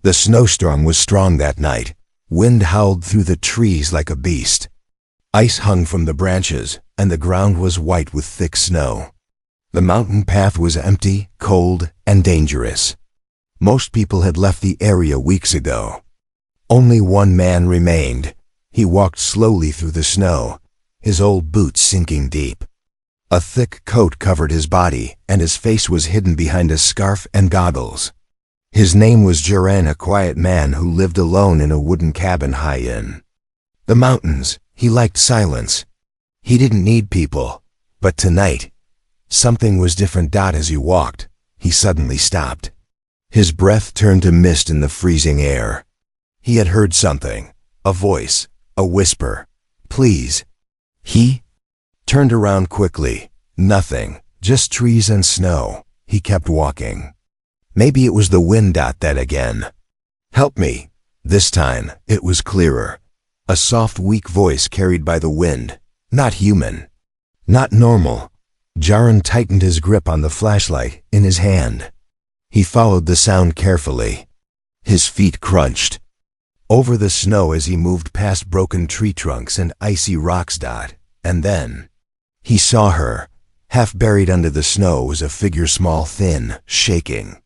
The snowstorm was strong that night. Wind howled through the trees like a beast. Ice hung from the branches, and the ground was white with thick snow. The mountain path was empty, cold, and dangerous. Most people had left the area weeks ago. Only one man remained. He walked slowly through the snow, his old boots sinking deep. A thick coat covered his body, and his face was hidden behind a scarf and goggles. His name was Jaran, a quiet man who lived alone in a wooden cabin high in the mountains. He liked silence. He didn't need people. But tonight, something was different. As he walked, he suddenly stopped. His breath turned to mist in the freezing air. He had heard something, a voice, a whisper. Please. He turned around quickly. Nothing, just trees and snow. He kept walking. Maybe it was the wind. That again. Help me. This time, it was clearer. A soft, weak voice carried by the wind. Not human. Not normal. Jaran tightened his grip on the flashlight in his hand. He followed the sound carefully. His feet crunched over the snow as he moved past broken tree trunks and icy rocks. And then he saw her. Half buried under the snow was a figure, small, thin, shaking.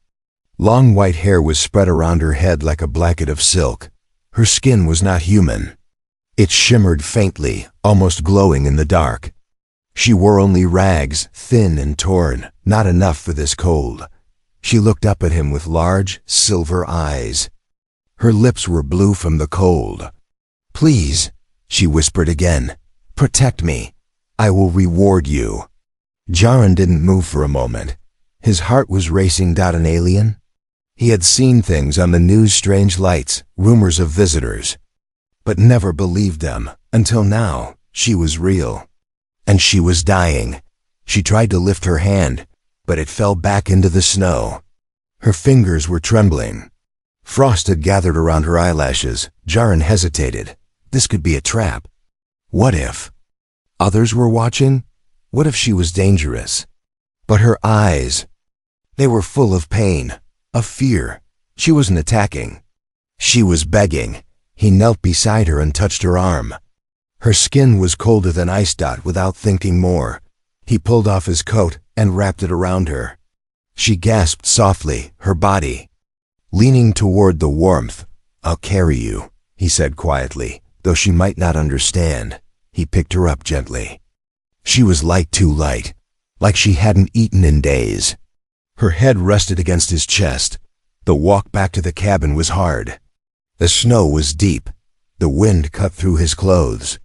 Long white hair was spread around her head like a blanket of silk. Her skin was not human. It shimmered faintly, almost glowing in the dark. She wore only rags, thin and torn, not enough for this cold. She looked up at him with large, silver eyes. Her lips were blue from the cold. Please, she whispered again, protect me. I will reward you. Jaran didn't move for a moment. His heart was racing. An alien? He had seen things on the news, strange lights, rumors of visitors, but never believed them until now. She was real. And she was dying. She tried to lift her hand, but it fell back into the snow. Her fingers were trembling. Frost had gathered around her eyelashes. Jaran hesitated. This could be a trap. What if others were watching? What if she was dangerous? But her eyes, they were full of pain, of fear. She wasn't attacking. She was begging. He knelt beside her and touched her arm. Her skin was colder than ice. Without thinking more, he pulled off his coat and wrapped it around her. She gasped softly, her body leaning toward the warmth. I'll carry you, he said quietly, though she might not understand. He picked her up gently. She was light, too light, like she hadn't eaten in days. Her head rested against his chest. The walk back to the cabin was hard. The snow was deep. The wind cut through his clothes.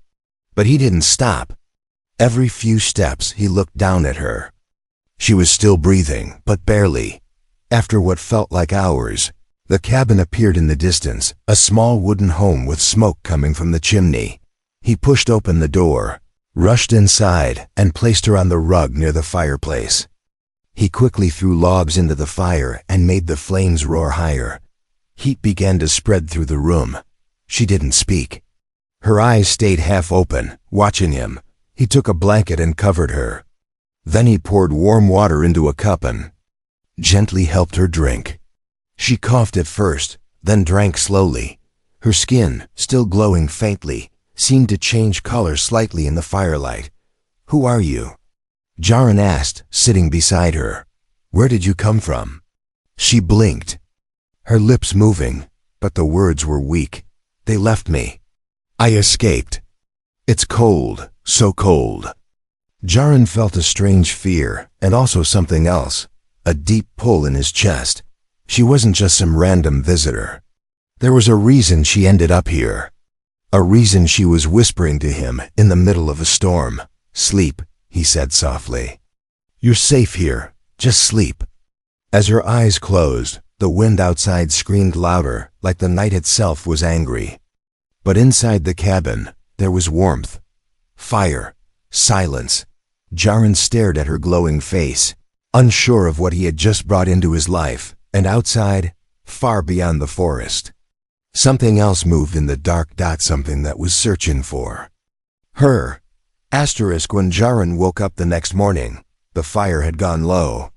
But he didn't stop. Every few steps he looked down at her. She was still breathing, but barely. After what felt like hours, the cabin appeared in the distance, a small wooden home with smoke coming from the chimney. He pushed open the door, rushed inside, and placed her on the rug near the fireplace. He quickly threw logs into the fire and made the flames roar higher. Heat began to spread through the room. She didn't speak. Her eyes stayed half open, watching him. He took a blanket and covered her. Then he poured warm water into a cup and gently helped her drink. She coughed at first, then drank slowly. Her skin, still glowing faintly, seemed to change color slightly in the firelight. Who are you? Jaran asked, sitting beside her. Where did you come from? She blinked, her lips moving, but the words were weak. They left me. I escaped. It's cold, so cold. Jaran felt a strange fear, and also something else, a deep pull in his chest. She wasn't just some random visitor. There was a reason she ended up here. A reason she was whispering to him in the middle of a storm. Sleep, he said softly. You're safe here. Just sleep. As her eyes closed, the wind outside screamed louder, like the night itself was angry. But inside the cabin, there was warmth, fire, silence. Jaran stared at her glowing face, unsure of what he had just brought into his life, and outside, far beyond the forest, something else moved in the dark. Something that was searching for her. When Jaran woke up the next morning, the fire had gone low.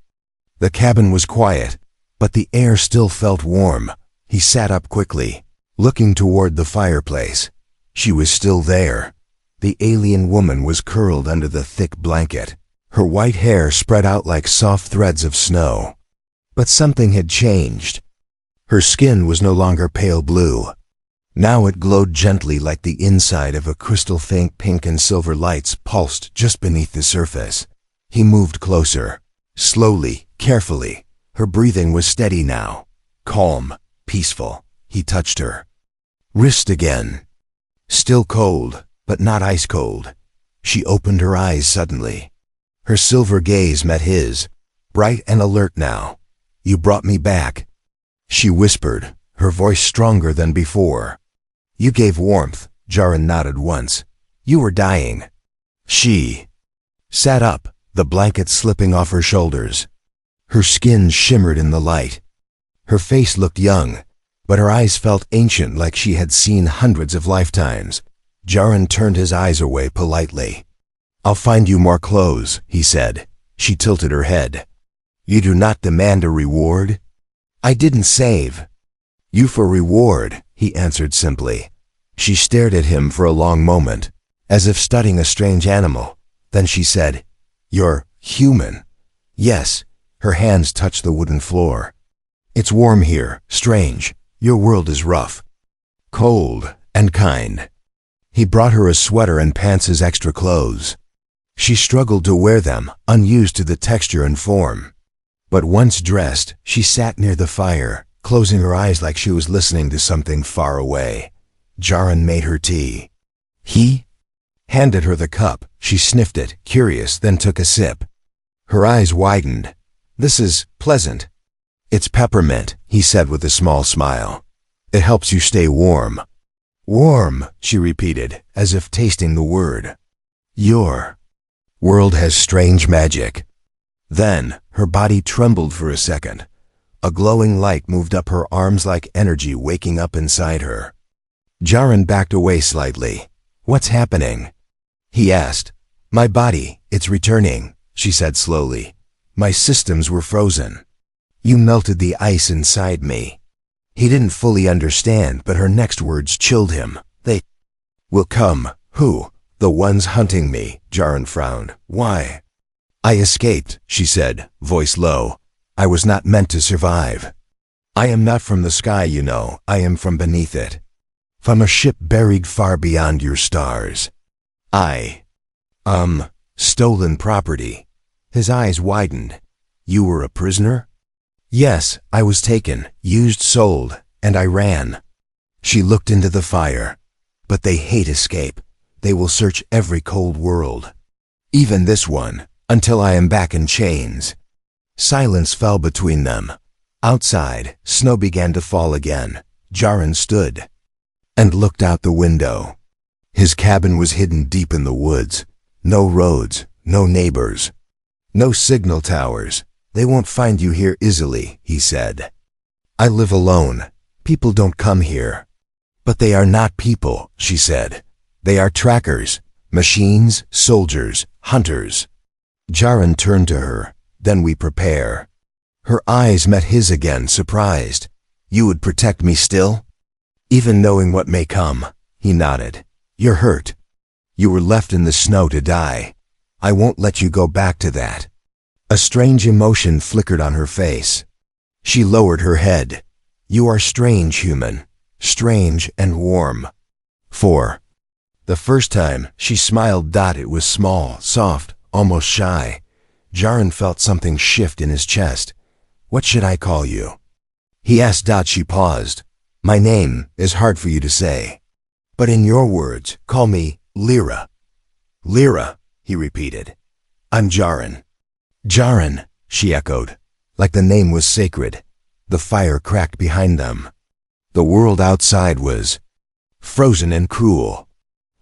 The cabin was quiet, but the air still felt warm, He sat up quickly, looking toward the fireplace. She was still there. The alien woman was curled under the thick blanket, her white hair spread out like soft threads of snow. But something had changed. Her skin was no longer pale blue. Now it glowed gently like the inside of a crystal. Faint pink and silver lights pulsed just beneath the surface. He moved closer, slowly, carefully. Her breathing was steady now, calm, peaceful. He touched her wrist again. Still cold, but not ice cold. She opened her eyes suddenly. Her silver gaze met his, bright and alert now. "You brought me back," she whispered, her voice stronger than before. "You gave warmth." Jaren nodded once. "You were dying." She sat up, the blanket slipping off her shoulders. Her skin shimmered in the light. Her face looked young, but her eyes felt ancient, like she had seen hundreds of lifetimes. Jaren turned his eyes away politely. "I'll find you more clothes," he said. She tilted her head. "You do not demand a reward?" "I didn't save you for reward," he answered simply. She stared at him for a long moment, as if studying a strange animal. Then she said, "You're human." "Yes." Her hands touched the wooden floor. "It's warm here, strange. Your world is rough, cold, and kind." He brought her a sweater and pants as extra clothes. She struggled to wear them, unused to the texture and form. But once dressed, she sat near the fire, closing her eyes like she was listening to something far away. Jaren made her tea. He handed her the cup. She sniffed it, curious, then took a sip. Her eyes widened. "This is pleasant." "It's peppermint," he said with a small smile. "It helps you stay warm." "Warm," she repeated, as if tasting the word. "Your world has strange magic." Then, her body trembled for a second. A glowing light moved up her arms like energy waking up inside her. Jaren backed away slightly. "What's happening?" he asked. "My body, it's returning," she said slowly. "My systems were frozen. You melted the ice inside me." He didn't fully understand, but her next words chilled him. "They will come." "Who?" "The ones hunting me," Jaren frowned. "Why?" "I escaped," she said, voice low. "I was not meant to survive. I am not from the sky, you know. I am from beneath it. From a ship buried far beyond your stars. Stolen property." His eyes widened. "You were a prisoner?" "Yes, I was taken, used, sold, and I ran." She looked into the fire. "But they hate escape. They will search every cold world. Even this one, until I am back in chains." Silence fell between them. Outside, snow began to fall again. Jaren stood and looked out the window. His cabin was hidden deep in the woods. No roads, no neighbors, no signal towers. "They won't find you here easily," he said. "I live alone. People don't come here." "But they are not people," she said. "They are trackers, machines, soldiers, hunters." Jaren turned to her. "Then we prepare." Her eyes met his again, surprised. "You would protect me still?" "Even knowing what may come," he nodded. "You're hurt. You were left in the snow to die. I won't let you go back to that." A strange emotion flickered on her face. She lowered her head. "You are strange, human. Strange and warm." For the first time, she smiled. It was small, soft, almost shy. Jaren felt something shift in his chest. "What should I call you?" he asked. She paused. "My name is hard for you to say. But in your words, call me Lyra." "Lyra," he repeated. "I'm Jaren." "Jaren," she echoed, like the name was sacred. The fire cracked behind them. The world outside was frozen and cruel.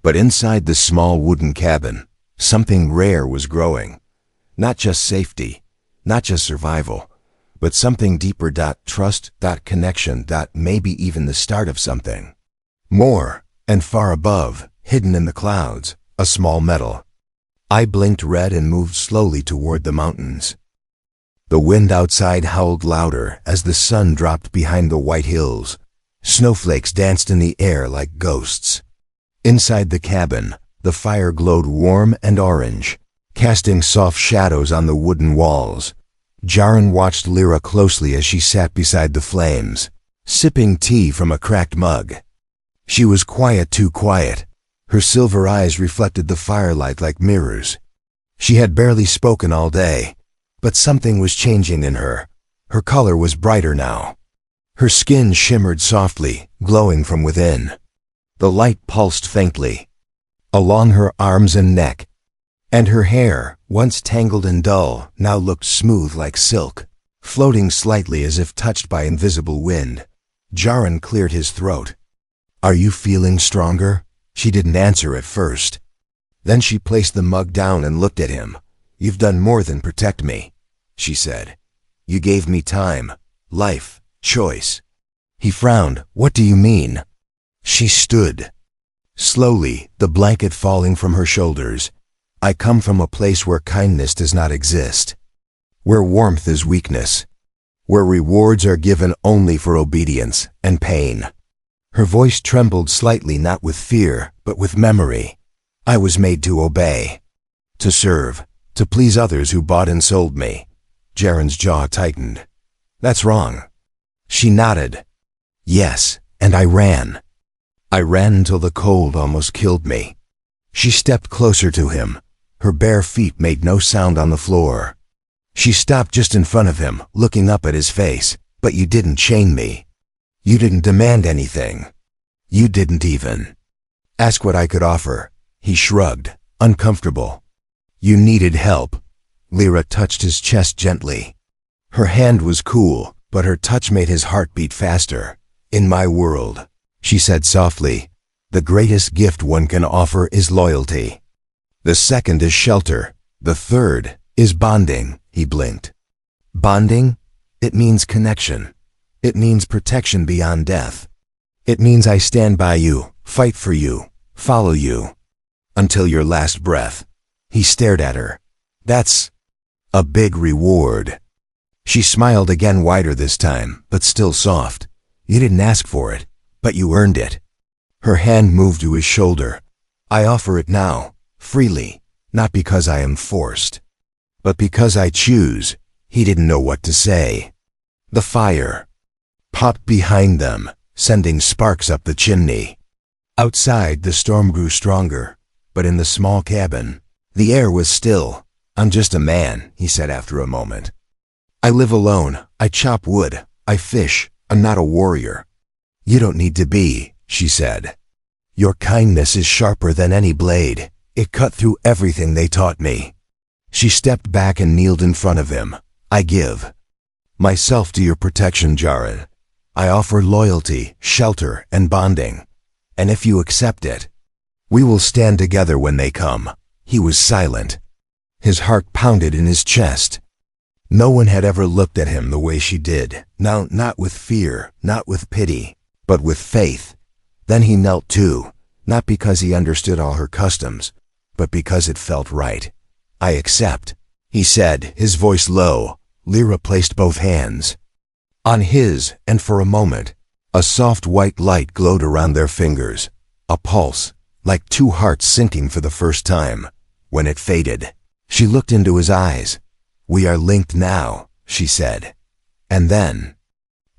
But inside the small wooden cabin, something rare was growing. Not just safety, not just survival, but something deeper. Trust, connection, maybe even the start of something more. And far above, hidden in the clouds, a small metal. I blinked red and moved slowly toward the mountains. The wind outside howled louder as the sun dropped behind the white hills. Snowflakes danced in the air like ghosts. Inside the cabin, the fire glowed warm and orange, casting soft shadows on the wooden walls. Jaren watched Lyra closely as she sat beside the flames, sipping tea from a cracked mug. She was quiet, too quiet. Her silver eyes reflected the firelight like mirrors. She had barely spoken all day, but something was changing in her. Her color was brighter now. Her skin shimmered softly, glowing from within. The light pulsed faintly along her arms and neck, and her hair, once tangled and dull, now looked smooth like silk, floating slightly as if touched by invisible wind. Jaren cleared his throat. "Are you feeling stronger?" She didn't answer at first. Then she placed the mug down and looked at him. "You've done more than protect me," she said. "You gave me time, life, choice." He frowned. "What do you mean?" She stood, slowly, the blanket falling from her shoulders. "I come from a place where kindness does not exist, where warmth is weakness, where rewards are given only for obedience and pain." Her voice trembled slightly, not with fear, but with memory. "I was made to obey, to serve, to please others who bought and sold me." Jaren's jaw tightened. "That's wrong." She nodded. "Yes, and I ran. I ran until the cold almost killed me." She stepped closer to him. Her bare feet made no sound on the floor. She stopped just in front of him, looking up at his face. "But you didn't chain me. You didn't demand anything. You didn't even ask what I could offer." He shrugged, uncomfortable. "You needed help." Lyra touched his chest gently. Her hand was cool, but her touch made his heart beat faster. "In my world," she said softly, "the greatest gift one can offer is loyalty. The second is shelter. The third is bonding." He blinked. "Bonding? It means connection. It means protection beyond death. It means I stand by you, fight for you, follow you, until your last breath." He stared at her. "That's a big reward." She smiled again, wider this time, but still soft. "You didn't ask for it, but you earned it." Her hand moved to his shoulder. "I offer it now, freely, not because I am forced, but because I choose." He didn't know what to say. The fire popped behind them, sending sparks up the chimney. Outside, the storm grew stronger, but in the small cabin, the air was still. "I'm just a man," he said after a moment. "I live alone. I chop wood. I fish. I'm not a warrior." "You don't need to be," she said. "Your kindness is sharper than any blade. It cut through everything they taught me." She stepped back and kneeled in front of him. "I give myself to your protection, Jaren. I offer loyalty, shelter, and bonding. And if you accept it, we will stand together when they come." He was silent. His heart pounded in his chest. No one had ever looked at him the way she did. Now, not with fear, not with pity, but with faith. Then he knelt too, not because he understood all her customs, but because it felt right. "I accept," he said, his voice low. Lyra placed both hands on his, and for a moment, a soft white light glowed around their fingers, a pulse, like two hearts syncing for the first time. When it faded, she looked into his eyes. "We are linked now," she said. And then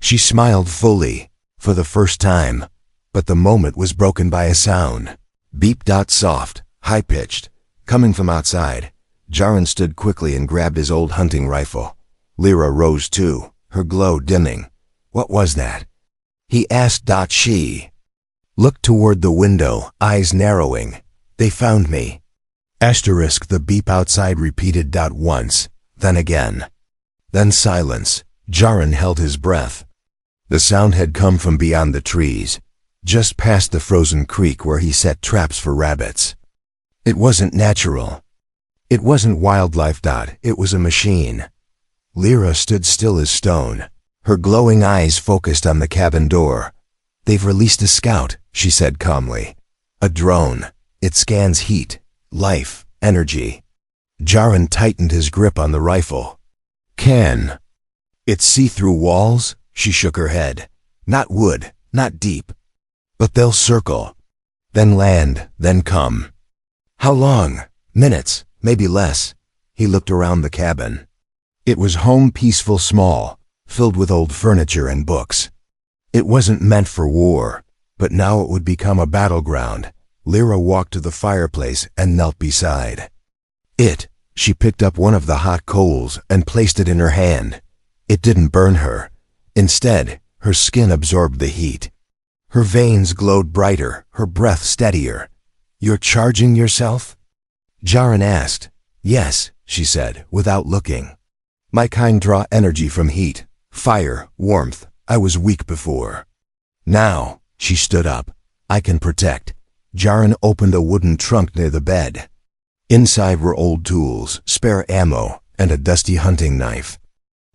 she smiled fully, for the first time, but the moment was broken by a sound. Beep. Soft, high-pitched, coming from outside. Jaren stood quickly and grabbed his old hunting rifle. Lyra rose too, her glow dimming. "What was that?" he asked. She looked toward the window, eyes narrowing. "They found me." The beep outside repeated. Once, then again. Then silence. Jaren held his breath. The sound had come from beyond the trees, just past the frozen creek where he set traps for rabbits. It wasn't natural. It wasn't wildlife. It was a machine. Lyra stood still as stone, her glowing eyes focused on the cabin door. "They've released a scout," she said calmly. "A drone. It scans heat, life, energy." Jaren tightened his grip on the rifle. Can. It's see-through walls? She shook her head. Not wood, not deep. But they'll circle. Then land, then come. How long? Minutes, maybe less. He looked around the cabin. It was home peaceful small, filled with old furniture and books. It wasn't meant for war, but now it would become a battleground. Lyra walked to the fireplace and knelt beside it. She picked up one of the hot coals and placed it in her hand. It didn't burn her. Instead, her skin absorbed the heat. Her veins glowed brighter, her breath steadier. You're charging yourself? Jaren asked. Yes, she said, without looking. My kind draw energy from heat, fire, warmth. I was weak before. Now, she stood up. I can protect. Jaren opened a wooden trunk near the bed. Inside were old tools, spare ammo, and a dusty hunting knife.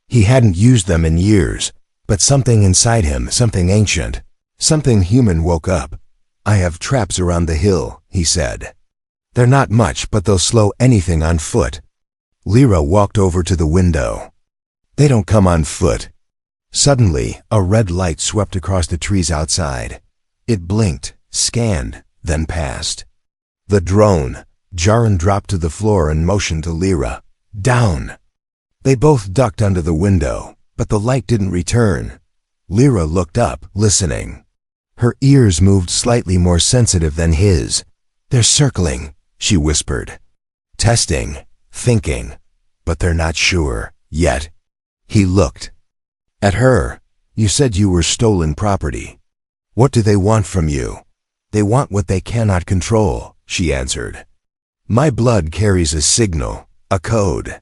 He hadn't used them in years, but something inside him, something ancient, something human woke up. I have traps around the hill, he said. They're not much, but they'll slow anything on foot. Lyra walked over to the window. They don't come on foot. Suddenly, a red light swept across the trees outside. It blinked, scanned, then passed. The drone. Jaren dropped to the floor and motioned to Lyra. Down. They both ducked under the window, but the light didn't return. Lyra looked up, listening. Her ears moved slightly more sensitive than his. They're circling, she whispered. Testing, thinking, but they're not sure, yet. He looked at her. You said you were stolen property. What do they want from you? They want what they cannot control, she answered. My blood carries a signal, a code.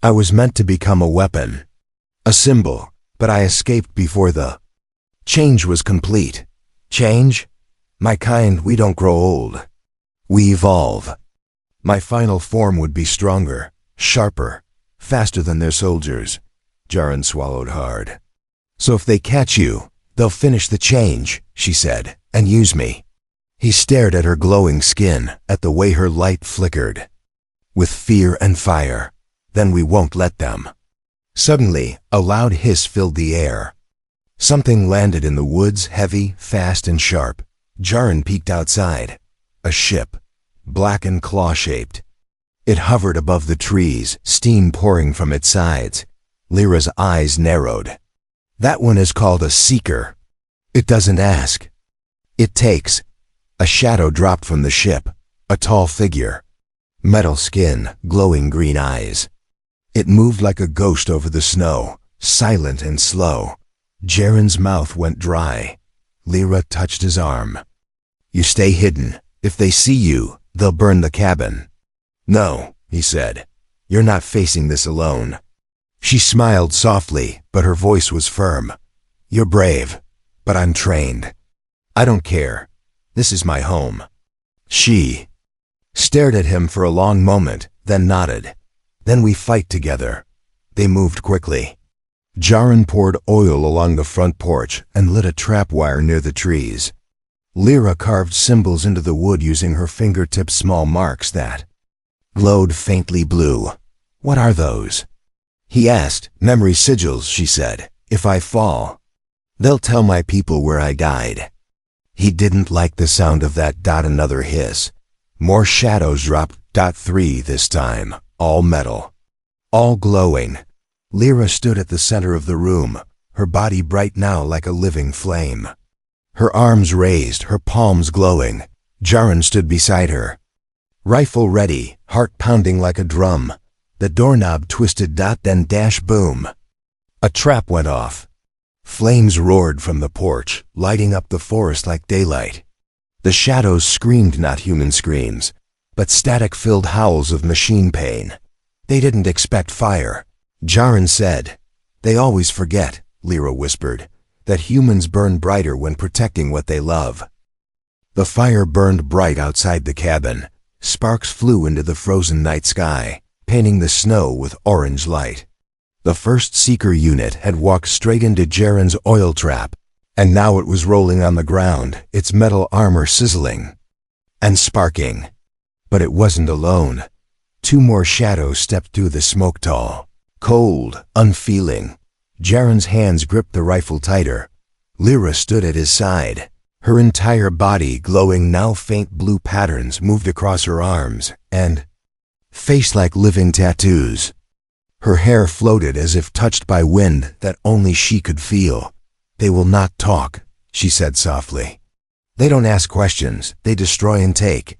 I was meant to become a weapon, a symbol, but I escaped before the change was complete. Change? My kind, we don't grow old. We evolve. My final form would be stronger, sharper, faster than their soldiers. Jaren swallowed hard. So if they catch you, they'll finish the change, she said, and use me. He stared at her glowing skin, at the way her light flickered. With fear and fire. Then we won't let them. Suddenly, a loud hiss filled the air. Something landed in the woods, heavy, fast, and sharp. Jaren peeked outside. A ship, black and claw-shaped. It hovered above the trees, steam pouring from its sides. Lyra's eyes narrowed. That one is called a seeker. It doesn't ask. It takes. A shadow dropped from the ship, a tall figure. Metal skin, glowing green eyes. It moved like a ghost over the snow, silent and slow. Jaren's mouth went dry. Lyra touched his arm. You stay hidden. If they see you, they'll burn the cabin. No, he said. You're not facing this alone. She smiled softly, but her voice was firm. You're brave, but I'm trained. I don't care. This is my home. She stared at him for a long moment, then nodded. Then we fight together. They moved quickly. Jaren poured oil along the front porch and lit a trap wire near the trees. Lyra carved symbols into the wood using her fingertips, small marks that glowed faintly blue. What are those? He asked. Memory sigils, she said. If I fall, they'll tell my people where I died. He didn't like the sound of that. Another hiss. More shadows dropped. 3 this time, all metal, all glowing. Lyra stood at the center of the room, her body bright now like a living flame. Her arms raised, her palms glowing. Jaren stood beside her. Rifle ready, heart pounding like a drum. The doorknob twisted. Then dash boom. A trap went off. Flames roared from the porch, lighting up the forest like daylight. The shadows screamed, not human screams, but static-filled howls of machine pain. They didn't expect fire. Jaren said. They always forget, Lyra whispered, that humans burn brighter when protecting what they love. The fire burned bright outside the cabin. Sparks flew into the frozen night sky, painting the snow with orange light. The first Seeker unit had walked straight into Jaren's oil trap, and now it was rolling on the ground, its metal armor sizzling and sparking. But it wasn't alone. 2 more shadows stepped through the smoke tunnel. Cold, unfeeling. Jaren's hands gripped the rifle tighter. Lyra stood at his side. Her entire body glowing now faint blue patterns moved across her arms and face like living tattoos. Her hair floated as if touched by wind that only she could feel. "They will not talk," she said softly. "They don't ask questions, they destroy and take."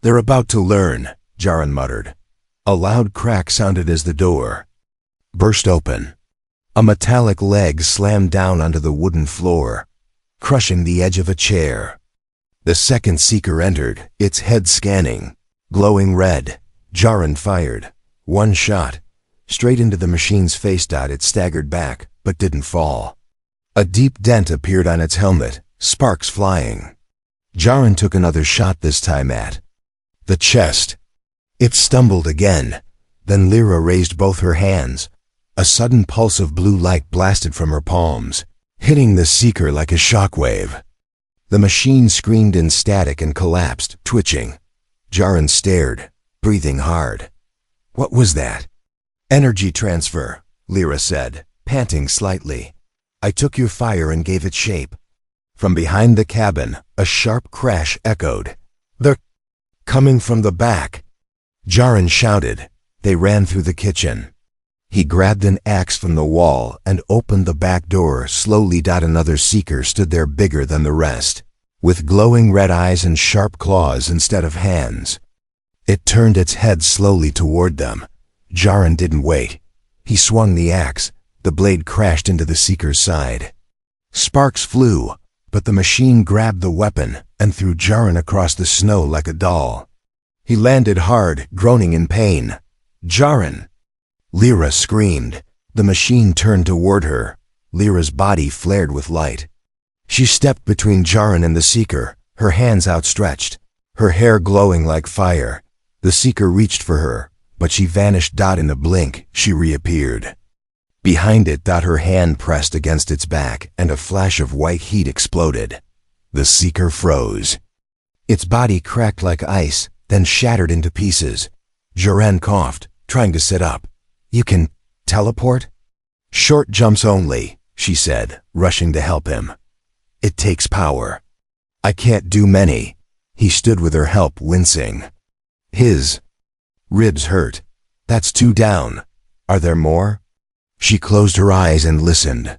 "They're about to learn," Jaren muttered. A loud crack sounded as the door burst open. A metallic leg slammed down onto the wooden floor, crushing the edge of a chair. The second seeker entered, its head scanning. Glowing red, Jaren fired. One shot, straight into the machine's face. It staggered back, but didn't fall. A deep dent appeared on its helmet, sparks flying. Jaren took another shot, this time at the chest. It stumbled again. Then Lyra raised both her hands. A sudden pulse of blue light blasted from her palms, hitting the seeker like a shockwave. The machine screamed in static and collapsed, twitching. Jaren stared, breathing hard. What was that? "Energy transfer," Lyra said, panting slightly. "I took your fire and gave it shape." From behind the cabin, a sharp crash echoed. "They're coming from the back!" Jaren shouted. They ran through the kitchen. He grabbed an axe from the wall and opened the back door slowly. Another seeker stood there, bigger than the rest, with glowing red eyes and sharp claws instead of hands. It turned its head slowly toward them. Jaren didn't wait. He swung the axe. The blade crashed into the seeker's side. Sparks flew, but the machine grabbed the weapon and threw Jaren across the snow like a doll. He landed hard, groaning in pain. "Jaren!" Lyra screamed. The machine turned toward her. Lyra's body flared with light. She stepped between Jaren and the seeker, her hands outstretched, her hair glowing like fire. The seeker reached for her, but she vanished. In a blink, she reappeared. Behind it, her hand pressed against its back, and a flash of white heat exploded. The seeker froze. Its body cracked like ice, then shattered into pieces. Jaren coughed, trying to sit up. "You can teleport?" "Short jumps only," she said, rushing to help him. "It takes power." "I can't do many." He stood with her help, wincing. His ribs hurt. "That's 2 down. Are there more?" She closed her eyes and listened.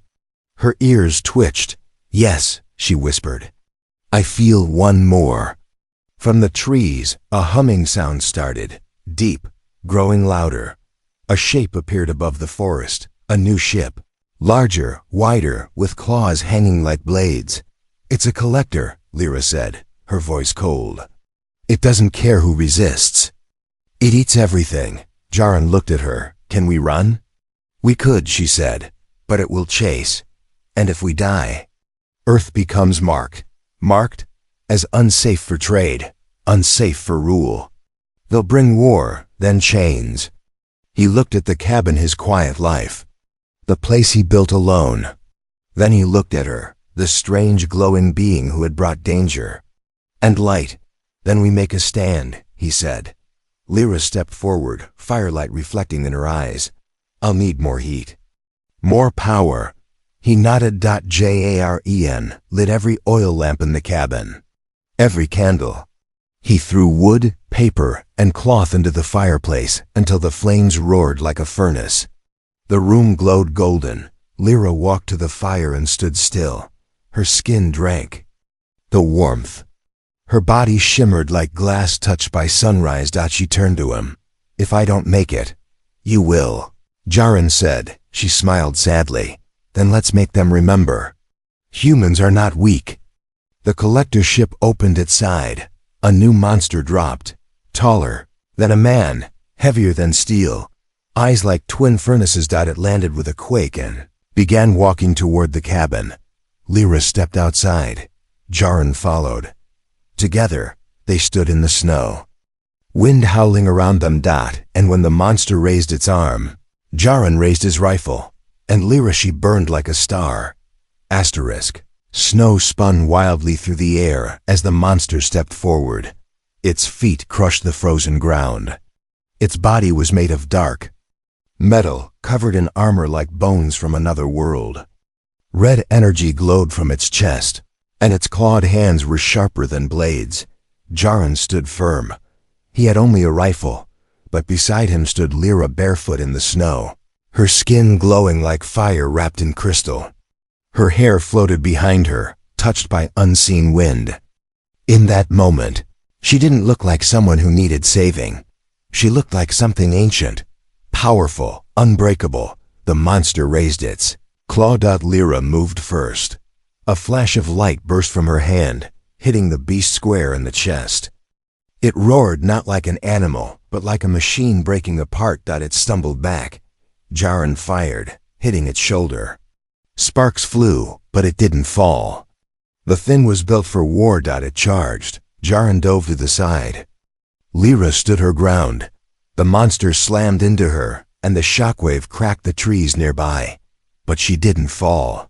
Her ears twitched. "Yes," she whispered. "I feel 1 more." From the trees, a humming sound started, deep, growing louder. A shape appeared above the forest, a new ship, larger, wider, with claws hanging like blades. "It's a collector," Lyra said, her voice cold. "It doesn't care who resists. It eats everything." Jaren looked at her. "Can we run?" "We could," she said, "but it will chase. And if we die, Earth becomes marked. Marked as unsafe for trade, unsafe for rule. They'll bring war, then chains." He looked at the cabin, his quiet life, the place he built alone. Then he looked at her, the strange glowing being who had brought danger and light. "Then we make a stand," he said. Lyra stepped forward, firelight reflecting in her eyes. "I'll need more heat. More power." He nodded. Jaren lit every oil lamp in the cabin, every candle. He threw wood, paper, and cloth into the fireplace until the flames roared like a furnace. The room glowed golden. Lyra walked to the fire and stood still. Her skin drank the warmth. Her body shimmered like glass touched by sunrise. She turned to him. "If I don't make it, you will," Jaren said. She smiled sadly. "Then let's make them remember. Humans are not weak." The collector ship opened its side. A new monster dropped, taller than a man, heavier than steel, eyes like twin furnaces. It landed with a quake and began walking toward the cabin. Lyra stepped outside. Jaren followed. Together, they stood in the snow, wind howling around them. And when the monster raised its arm, Jaren raised his rifle, and Lyra, she burned like a star. Asterisk. Snow spun wildly through the air as the monster stepped forward. Its feet crushed the frozen ground. Its body was made of dark, Metal, covered in armor like bones from another world. Red energy glowed from its chest, and its clawed hands were sharper than blades. Jaren stood firm. He had only a rifle, but beside him stood Lyra barefoot in the snow, her skin glowing like fire wrapped in crystal. Her hair floated behind her, touched by unseen wind. In that moment, she didn't look like someone who needed saving. She looked like something ancient, powerful, unbreakable. The monster raised its claw. Lyra moved first. A flash of light burst from her hand, hitting the beast square in the chest. It roared not like an animal, but like a machine breaking apart. It stumbled back. Jaren fired, hitting its shoulder. Sparks flew, but it didn't fall. The thing was built for war. It charged. Jaren dove to the side. Lyra stood her ground. The monster slammed into her, and the shockwave cracked the trees nearby. But she didn't fall.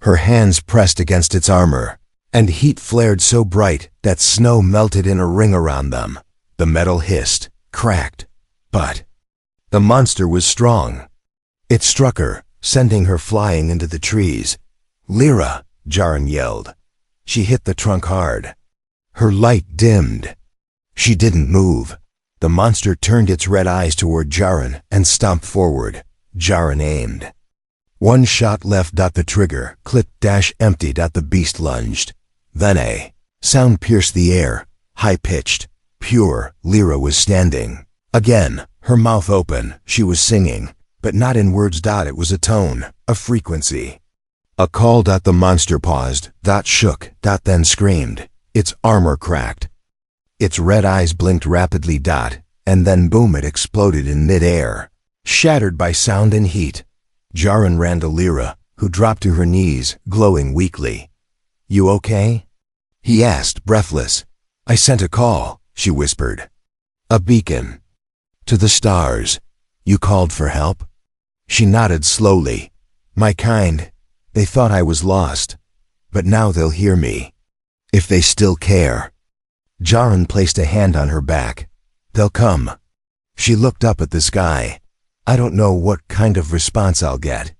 Her hands pressed against its armor, and heat flared so bright that snow melted in a ring around them. The metal hissed, cracked, but the monster was strong. It struck her, sending her flying into the trees. "Lyra!" Jaren yelled. She hit the trunk hard. Her light dimmed. She didn't move. The monster turned its red eyes toward Jaren and stomped forward. Jaren aimed. One shot left. The trigger clicked. Empty. The beast lunged. Then a sound pierced the air, high-pitched, pure. Lyra was standing. Again, her mouth open. She was singing, but not in words. It was a tone, a frequency. A call. The monster paused. Shook. Then screamed. Its armor cracked. Its red eyes blinked rapidly. And then boom, it exploded in mid-air, shattered by sound and heat. Jaren ran to Lyra, who dropped to her knees, glowing weakly. "You okay?" he asked, breathless. "I sent a call," she whispered. "A beacon. To the stars. You called for help?" She nodded slowly. "My kind. They thought I was lost. But now they'll hear me. If they still care." Jaren placed a hand on her back. "They'll come." She looked up at the sky. "I don't know what kind of response I'll get."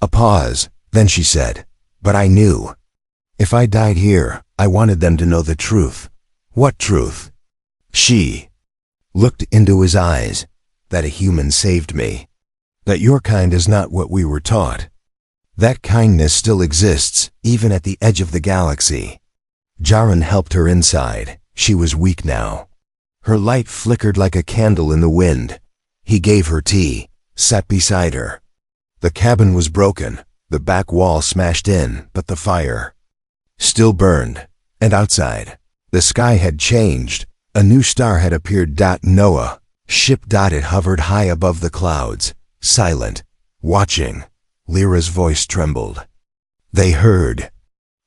A pause, then she said, "But I knew. If I died here, I wanted them to know the truth." "What truth?" She looked into his eyes. "That a human saved me. That your kind is not what we were taught. That kindness still exists, even at the edge of the galaxy." Jaren helped her inside. She was weak now. Her light flickered like a candle in the wind. He gave her tea, sat beside her. The cabin was broken, the back wall smashed in, but the fire still burned. And outside, the sky had changed. A new star had appeared. Noah, ship. It hovered high above the clouds, silent, watching. Lyra's voice trembled. They heard.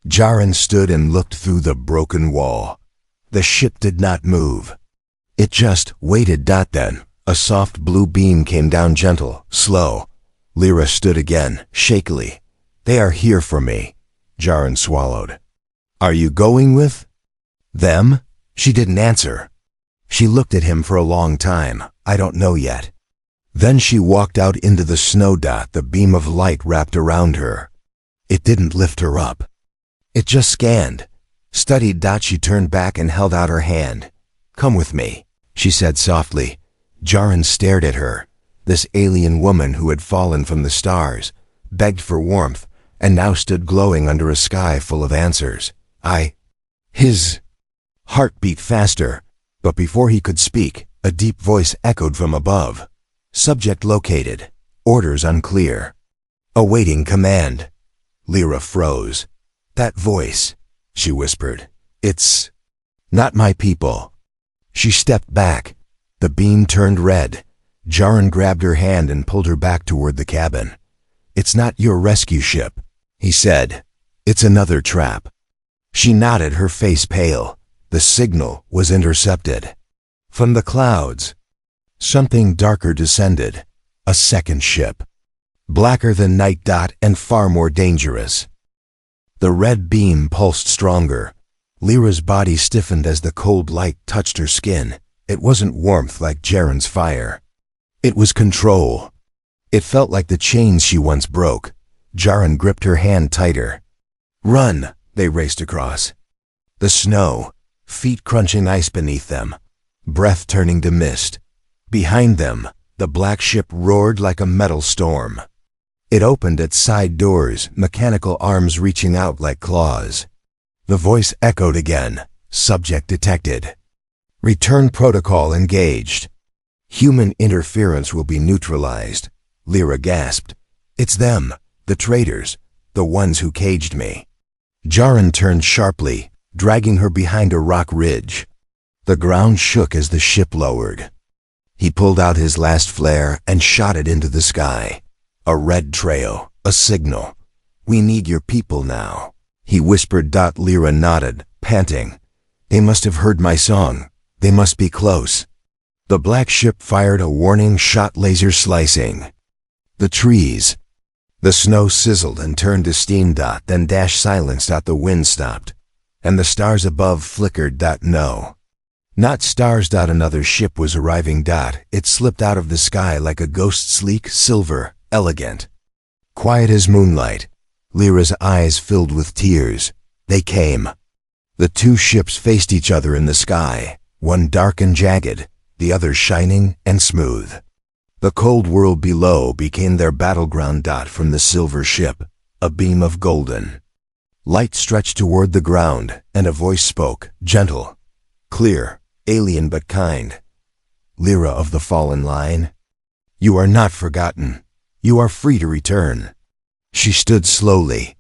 Jaren stood and looked through the broken wall. The ship did not move. It just waited. Then a soft blue beam came down, gentle, slow. Lyra stood again, shakily. "They are here for me." Jaren swallowed. "Are you going with them?" She didn't answer. She looked at him for a long time. "I don't know yet." Then she walked out into the snow. The beam of light wrapped around her. It didn't lift her up. It just scanned, studied. She turned back and held out her hand. "Come with me," she said softly. Jaren stared at her. This alien woman who had fallen from the stars, begged for warmth, and now stood glowing under a sky full of answers. His heart beat faster, but before he could speak, a deep voice echoed from above. "Subject located. Orders unclear. Awaiting command." Lyra froze. "That voice," she whispered. "It's not my people." She stepped back. The beam turned red. Jaren grabbed her hand and pulled her back toward the cabin. "It's not your rescue ship," he said. "It's another trap." She nodded, her face pale. The signal was intercepted. From the clouds, something darker descended. A second ship. Blacker than night. And far more dangerous. The red beam pulsed stronger. Lyra's body stiffened as the cold light touched her skin. It wasn't warmth like Jaren's fire. It was control. It felt like the chains she once broke. Jaren gripped her hand tighter. Run! They raced across. The snow, feet crunching ice beneath them, breath turning to mist. Behind them, the black ship roared like a metal storm. It opened its side doors, mechanical arms reaching out like claws. The voice echoed again. Subject detected. Return protocol engaged. Human interference will be neutralized. Lyra gasped. It's them, the traitors, the ones who caged me. Jaren turned sharply, dragging her behind a rock ridge. The ground shook as the ship lowered. He pulled out his last flare and shot it into the sky. A red trail, a signal. We need your people now, he whispered. Lyra nodded, panting. They must have heard my song. They must be close. The black ship fired a warning shot, laser slicing. The trees. The snow sizzled and turned to steam. Then dash silenced. The wind stopped. And the stars above flickered. No. Not stars. Another ship was arriving. It slipped out of the sky like a ghost, sleek, silver, elegant. Quiet as moonlight. Lyra's eyes filled with tears. They came. The two ships faced each other in the sky, one dark and jagged, the other shining and smooth. The cold world below became their battleground. From the silver ship, a beam of golden light stretched toward the ground, and a voice spoke, gentle, clear, alien but kind. Lyra of the fallen line, you are not forgotten. You are free to return. She stood slowly.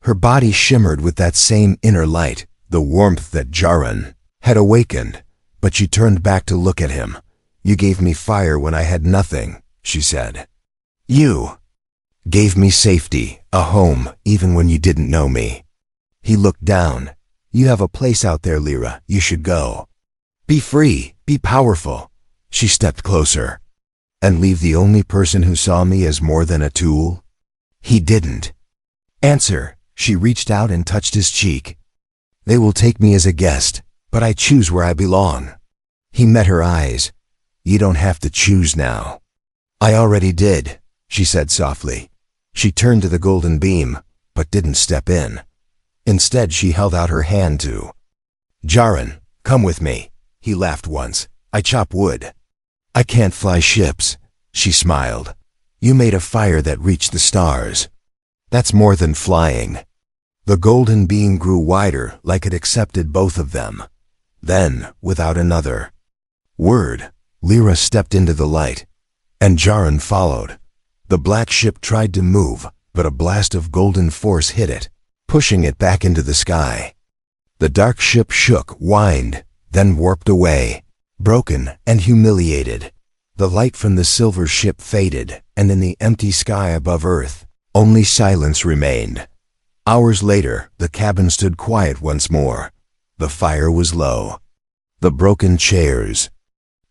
Her body shimmered with that same inner light, the warmth that Jaren had awakened, but she turned back to look at him. You gave me fire when I had nothing, she said. You gave me safety, a home, even when you didn't know me. He looked down. You have a place out there, Lyra. You should go. Be free, be powerful. She stepped closer. And leave the only person who saw me as more than a tool? He didn't answer. She reached out and touched his cheek. They will take me as a guest, but I choose where I belong. He met her eyes. You don't have to choose now. I already did, she said softly. She turned to the golden beam, but didn't step in. Instead, she held out her hand to Jaren. Come with me. He laughed once. I chop wood. I can't fly ships, she smiled. You made a fire that reached the stars. That's more than flying. The golden beam grew wider, like it accepted both of them. Then, without another word, Lyra stepped into the light, and Jaren followed. The black ship tried to move, but a blast of golden force hit it, pushing it back into the sky. The dark ship shook, whined, then warped away, broken and humiliated. The light from the silver ship faded, and in the empty sky above Earth, only silence remained. Hours later, the cabin stood quiet once more. The fire was low. The broken chairs,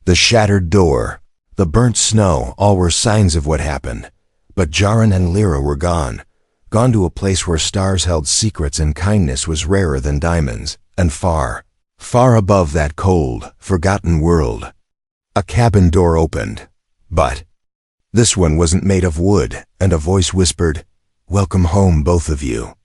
the shattered door, the burnt snow, all were signs of what happened. But Jaren and Lyra were gone to a place where stars held secrets and kindness was rarer than diamonds, and far, far above that cold, forgotten world. A cabin door opened, but this one wasn't made of wood, and a voice whispered, "Welcome home, both of you."